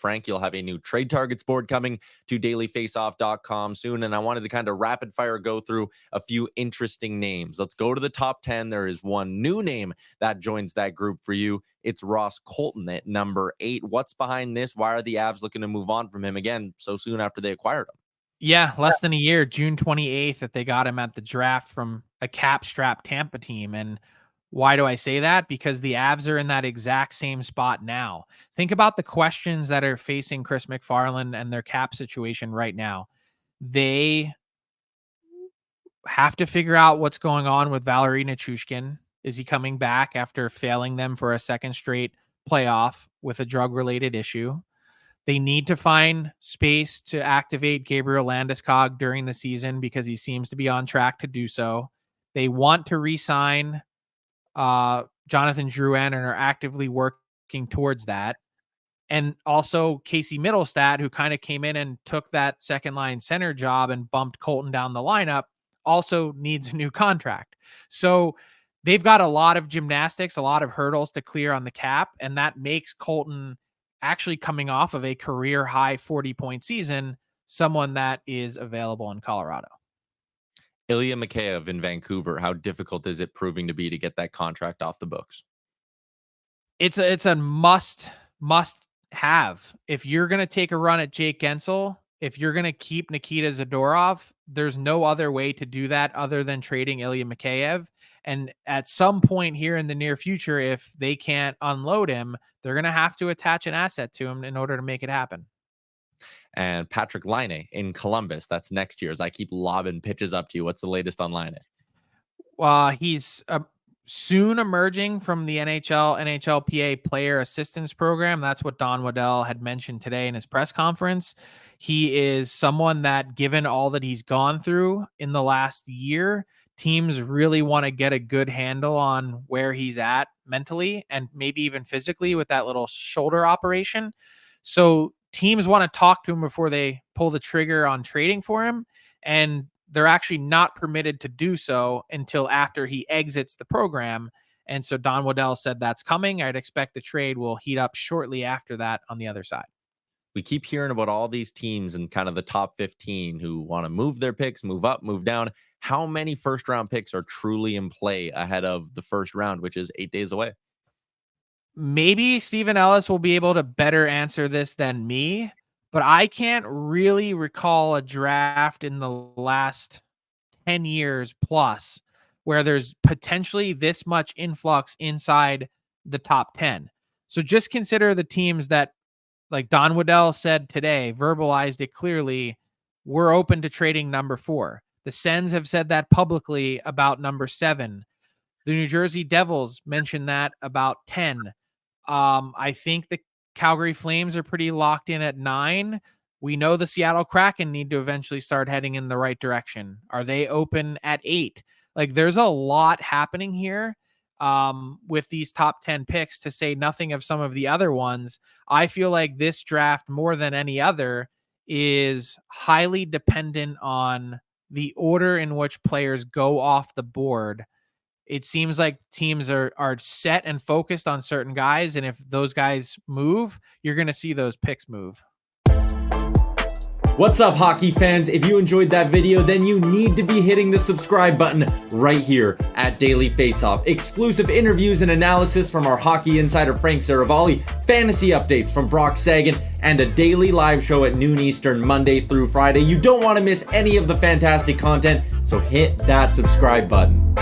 Frank, you'll have a new trade targets board coming to dailyfaceoff.com soon. And I wanted to kind of rapid fire go through a few interesting names. Let's go to the top 10. There is one new name that joins that group for you. It's Ross Colton at number 8. What's behind this? Why are the Avs looking to move on from him again so soon after they acquired him? Yeah, less than a year, June 28th, that they got him at the draft from a cap-strapped Tampa team. And why do I say that? Because the Avs are in that exact same spot now. Think about the questions that are facing Chris McFarland and their cap situation right now. They have to figure out what's going on with Valeri Nichushkin. Is he coming back after failing them for a second straight playoff with a drug-related issue? They need to find space to activate Gabriel Landeskog during the season because he seems to be on track to do so. They want to re-sign Jonathan Drouin and are actively working towards that. And also Casey Middlestat, who kind of came in and took that second-line center job and bumped Colton down the lineup, also needs a new contract. So they've got a lot of gymnastics, a lot of hurdles to clear on the cap, and that makes Colton, actually coming off of a career high 40-point season, someone that is available in Colorado. Ilya Mikheyev in Vancouver, how difficult is it proving to be to get that contract off the books? It's a must have. If you're going to take a run at Jake Gensel, if you're going to keep Nikita Zadorov, there's no other way to do that other than trading Ilya Mikheyev. And at some point here in the near future, if they can't unload him, they're going to have to attach an asset to him in order to make it happen. And Patrick Laine in Columbus, that's next year. As I keep lobbing pitches up to you, what's the latest on Laine? He's soon emerging from the NHLPA player assistance program. That's what Don Waddell had mentioned today in his press conference. He is someone that, given all that he's gone through in the last year, teams really want to get a good handle on where he's at mentally and maybe even physically with that little shoulder operation. So teams want to talk to him before they pull the trigger on trading for him. And they're actually not permitted to do so until after he exits the program. And so Don Waddell said that's coming. I'd expect the trade will heat up shortly after that on the other side. We keep hearing about all these teams in kind of the top 15 who want to move their picks, move up, move down. How many first round picks are truly in play ahead of the first round, which is 8 days away? Maybe Stephen Ellis will be able to better answer this than me, but I can't really recall a draft in the last 10 years plus where there's potentially this much influx inside the top 10. So just consider the teams that, like Don Waddell said today, verbalized it clearly, we're open to trading number 4. The Sens have said that publicly about number 7. The New Jersey Devils mentioned that about 10. I think the Calgary Flames are pretty locked in at 9. We know the Seattle Kraken need to eventually start heading in the right direction. Are they open at 8? Like, there's a lot happening here with these top 10 picks, to say nothing of some of the other ones. I feel like this draft, more than any other, is highly dependent on the order in which players go off the board. It seems like teams are set and focused on certain guys, and if those guys move, you're going to see those picks move. What's up, hockey fans? If you enjoyed that video, then you need to be hitting the subscribe button right here at Daily Faceoff. Exclusive interviews and analysis from our hockey insider Frank Seravalli, fantasy updates from Brock Sagan, and a daily live show at noon Eastern, Monday through Friday. You don't want to miss any of the fantastic content, so hit that subscribe button.